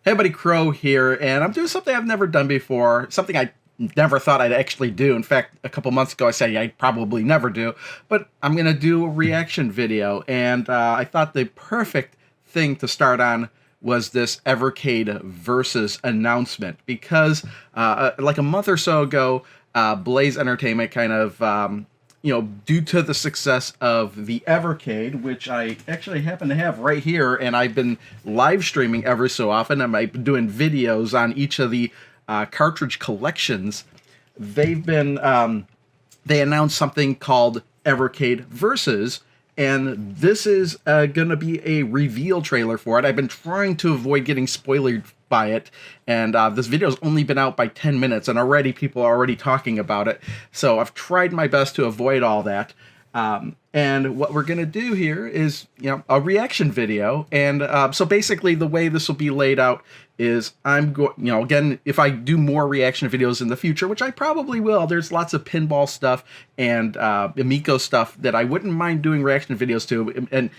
Hey buddy, Crow here, and I'm doing something I've never done before, something I never thought I'd actually do. In fact, a couple months ago I said I'd probably never do, but I'm going to do a reaction video, and I thought the perfect thing to start on was this Evercade versus announcement, because like a month or so ago, Blaze Entertainment kind of due to the success of the Evercade, which I actually happen to have right here, and I've been live streaming every so often, and I've been doing videos on each of the cartridge collections. They've been, they announced something called Evercade Versus, and this is going to be a reveal trailer for it. I've been trying to avoid getting spoiled by it, and this video's only been out by 10 minutes, and already people are already talking about it, so I've tried my best to avoid all that. And what we're going to do here is, a reaction video. And so basically the way this will be laid out is I'm going, again, if I do more reaction videos in the future, which I probably will, there's lots of pinball stuff and Amico stuff that I wouldn't mind doing reaction videos to. And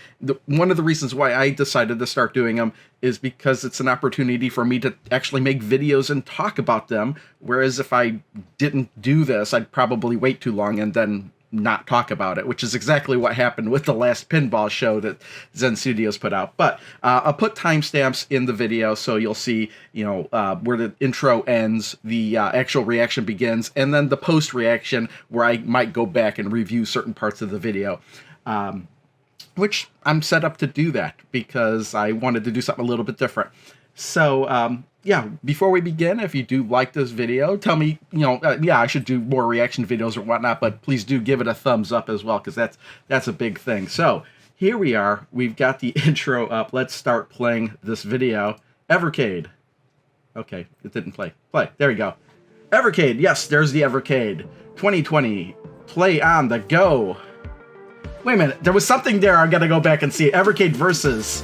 one of the reasons why I decided to start doing them is because it's an opportunity for me to actually make videos and talk about them. Whereas if I didn't do this, I'd probably wait too long and then not talk about it, which is exactly what happened with the last pinball show that Zen Studios put out. But I'll put timestamps in the video so you'll see, where the intro ends, the actual reaction begins, and then the post reaction where I might go back and review certain parts of the video. Which I'm set up to do that because I wanted to do something a little bit different. So, yeah, before we begin, if you do like this video, tell me, I should do more reaction videos or whatnot, but please do give it a thumbs up as well, because that's a big thing. So, here we are. We've got the intro up. Let's start playing this video. Evercade. Okay, it didn't play. Play. There we go. Evercade. Yes, there's the Evercade. 2020. Play on the go. Wait a minute. There was something there. I gotta go back and see. Evercade versus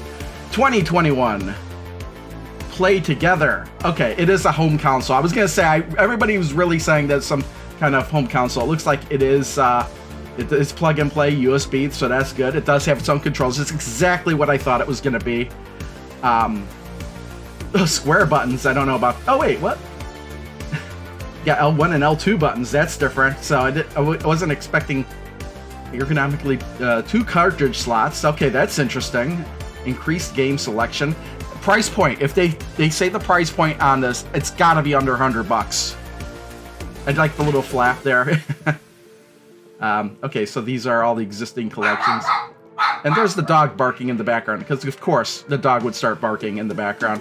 2021. Play together. Okay, it is a home console. I was gonna say, everybody was really saying that some kind of home console. It looks like it is. It is plug and play USB, so that's good. It does have its own controls. It's exactly what I thought it was gonna be. Square buttons. I don't know about. Oh wait, what? Yeah, L1 and L2 buttons. That's different. So I wasn't expecting ergonomically 2 cartridge slots. Okay, that's interesting. Increased game selection. Price point. If they say the price point on this, it's gotta be under $100. I like the little flap there. Okay, so these are all the existing collections. And there's the dog barking in the background, because of course the dog would start barking in the background.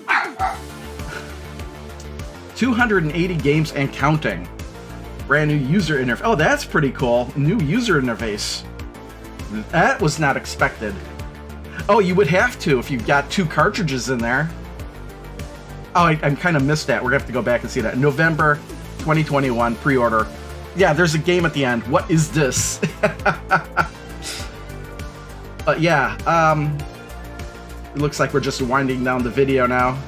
280 games and counting. Brand new user interface. Oh, that's pretty cool. New user interface. That was not expected. Oh, you would have to if you've got 2 cartridges in there. Oh, I kind of missed that. We're going to have to go back and see that. November 2021 pre-order. Yeah, there's a game at the end. What is this? But yeah, it looks like we're just winding down the video now.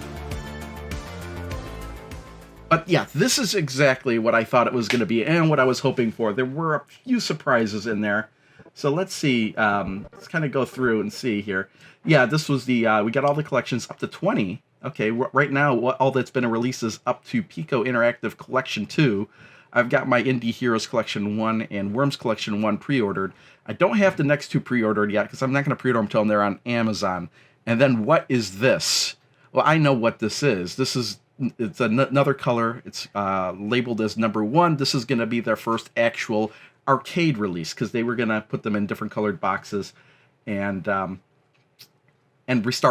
But yeah, this is exactly what I thought it was going to be and what I was hoping for. There were a few surprises in there. So let's see, let's kind of go through and see here. Yeah, this was the, we got all the collections up to 20. Okay, right now, all that's been released is up to Pico Interactive Collection 2. I've got my Indie Heroes Collection 1 and Worms Collection 1 pre-ordered. I don't have the next 2 pre-ordered yet, because I'm not going to pre-order them until they're on Amazon. And then what is this? Well, I know what this is. It's another color. It's labeled as number 1. This is going to be their first actual arcade release, because they were going to put them in different colored boxes and start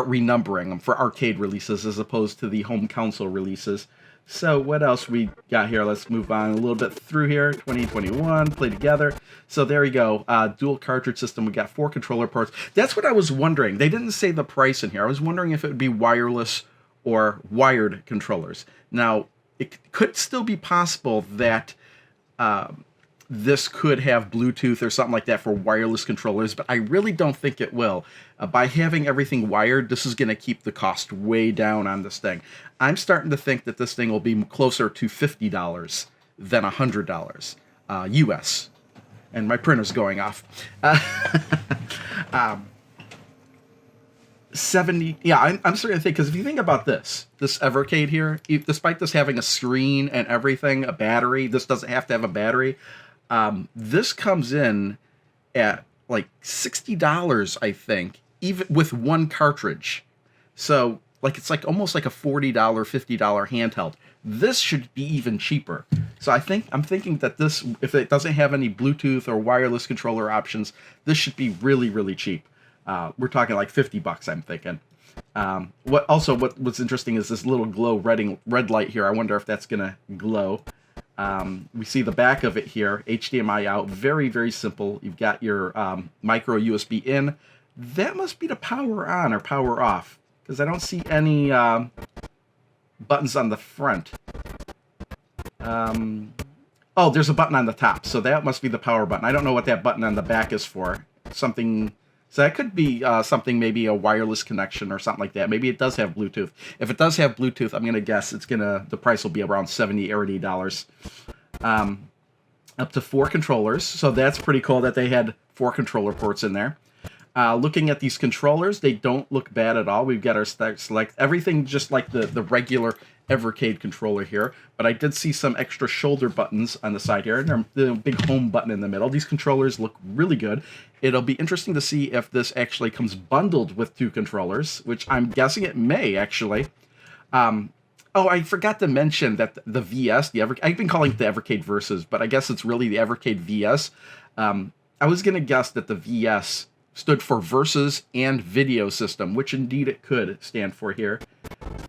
renumbering them for arcade releases as opposed to the home console releases. So what else we got here? Let's move on a little bit through here. 2021, play together. So there we go. Dual cartridge system. We got 4 controller ports. That's what I was wondering. They didn't say the price in here. I was wondering if it would be wireless or wired controllers. Now, it could still be possible that this could have Bluetooth or something like that for wireless controllers, but I really don't think it will. By having everything wired, this is going to keep the cost way down on this thing. I'm starting to think that this thing will be closer to $50 than $100 US. And my printer's going off. 70. Yeah, I'm starting to think, because if you think about this Evercade here, despite this having a screen and everything, a battery, this doesn't have to have a battery. This comes in at like $60, I think, even with one cartridge. So like it's like almost like a $40, $50 handheld. This should be even cheaper. So I'm thinking that this, if it doesn't have any Bluetooth or wireless controller options, this should be really, really cheap. We're talking like $50, I'm thinking. What's interesting is this little glow red light here. I wonder if that's gonna glow. We see the back of it here, HDMI out, very, very simple. You've got your micro USB in. That must be to power on or power off, because I don't see any buttons on the front. Oh, there's a button on the top, so that must be the power button. I don't know what that button on the back is for. Something... So that could be something, maybe a wireless connection or something like that. Maybe it does have Bluetooth. If it does have Bluetooth, I'm gonna guess the price will be around $70 or $80. Up to 4 controllers, so that's pretty cool that they had 4 controller ports in there. Looking at these controllers, they don't look bad at all. We've got our select everything just like the regular Evercade controller here, but I did see some extra shoulder buttons on the side here, and the big home button in the middle. These controllers look really good. It'll be interesting to see if this actually comes bundled with 2 controllers, which I'm guessing it may, actually. Oh, I forgot to mention that the VS, I've been calling it the Evercade Versus, but I guess it's really the Evercade VS. I was going to guess that the VS stood for Versus and Video System, which indeed it could stand for here.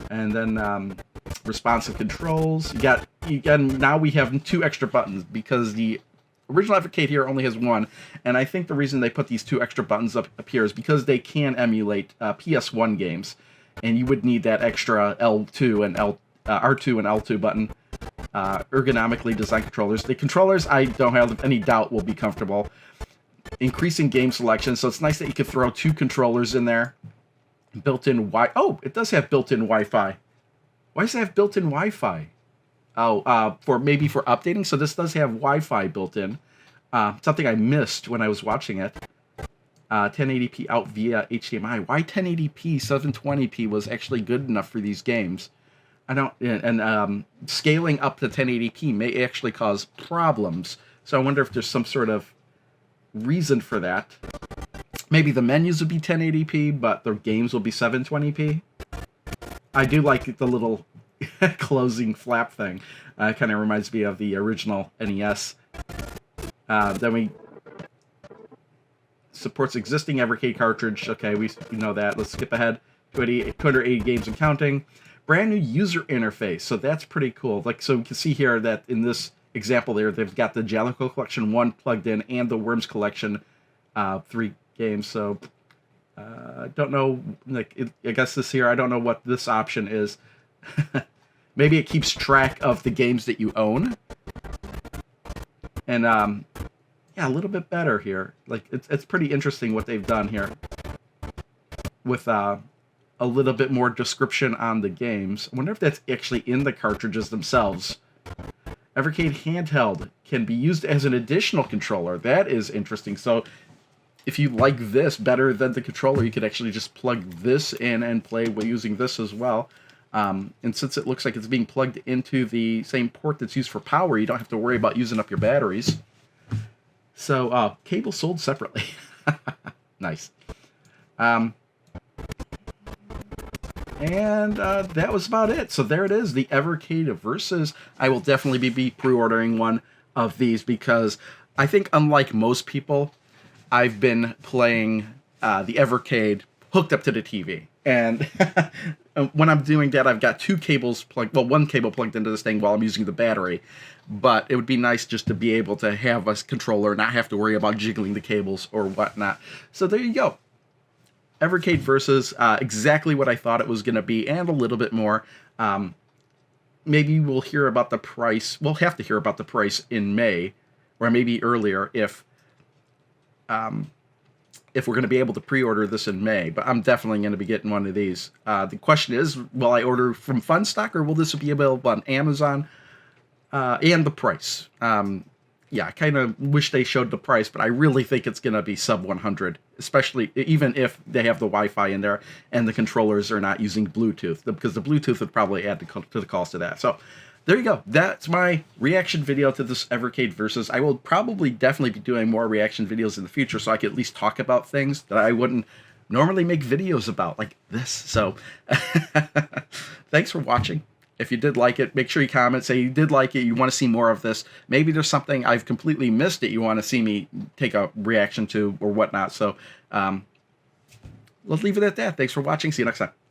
And then responsive controls. Now we have 2 extra buttons, because the original Evercade here only has 1, and I think the reason they put these 2 extra buttons up here is because they can emulate PS1 games, and you would need that extra L2 and R2 and L2 button. Ergonomically designed controllers. The controllers, I don't have any doubt, will be comfortable. Increasing game selection, so it's nice that you can throw 2 controllers in there. Built-in Oh, it does have built-in Wi-Fi. Why does it have built-in Wi-Fi? Oh, for updating. So this does have Wi-Fi built in. Something I missed when I was watching it. 1080p out via HDMI. Why 1080p? 720p was actually good enough for these games. I don't. And scaling up to 1080p may actually cause problems. So I wonder if there's some sort of reason for that. Maybe the menus would be 1080p, but the games will be 720p. I do like the little closing flap thing. Kind of reminds me of the original NES. Then we supports existing Evercade cartridge. Okay, we know that. Let's skip ahead. 280 games and counting. Brand new user interface. So that's pretty cool. So you can see here that in this example there, they've got the Jellicle Collection 1 plugged in and the Worms Collection 3 games. So I don't know. I guess this here, I don't know what this option is. Maybe it keeps track of the games that you own. And yeah, a little bit better here. It's pretty interesting what they've done here with a little bit more description on the games. I wonder if that's actually in the cartridges themselves. Evercade handheld can be used as an additional controller. That is interesting. So if you like this better than the controller, you could actually just plug this in and play using this as well. And since it looks like it's being plugged into the same port that's used for power, you don't have to worry about using up your batteries. So, cable sold separately. Nice. And that was about it. So there it is, the Evercade Versus. I will definitely be pre-ordering one of these, because I think, unlike most people, I've been playing the Evercade hooked up to the TV. And when I'm doing that, I've got 2 cables plugged, well, 1 cable plugged into this thing while I'm using the battery. But it would be nice just to be able to have a controller, not have to worry about jiggling the cables or whatnot. So there you go. Evercade Versus, exactly what I thought it was going to be, and a little bit more. Maybe we'll hear about the price. We'll have to hear about the price in May, or maybe earlier, if we're going to be able to pre-order this in May. But I'm definitely going to be getting one of these. The question is, will I order from Funstock, or will this be available on Amazon? And the price. yeah, I kind of wish they showed the price, but I really think it's going to be sub 100, especially even if they have the Wi-Fi in there and the controllers are not using Bluetooth, because the Bluetooth would probably add to the cost of that. So there you go. That's my reaction video to this Evercade Versus. I will probably definitely be doing more reaction videos in the future, so I can at least talk about things that I wouldn't normally make videos about, like this. So thanks for watching. If you did like it, make sure you comment, say you did like it, you want to see more of this. Maybe there's something I've completely missed that you want to see me take a reaction to or whatnot. So let's leave it at that. Thanks for watching. See you next time.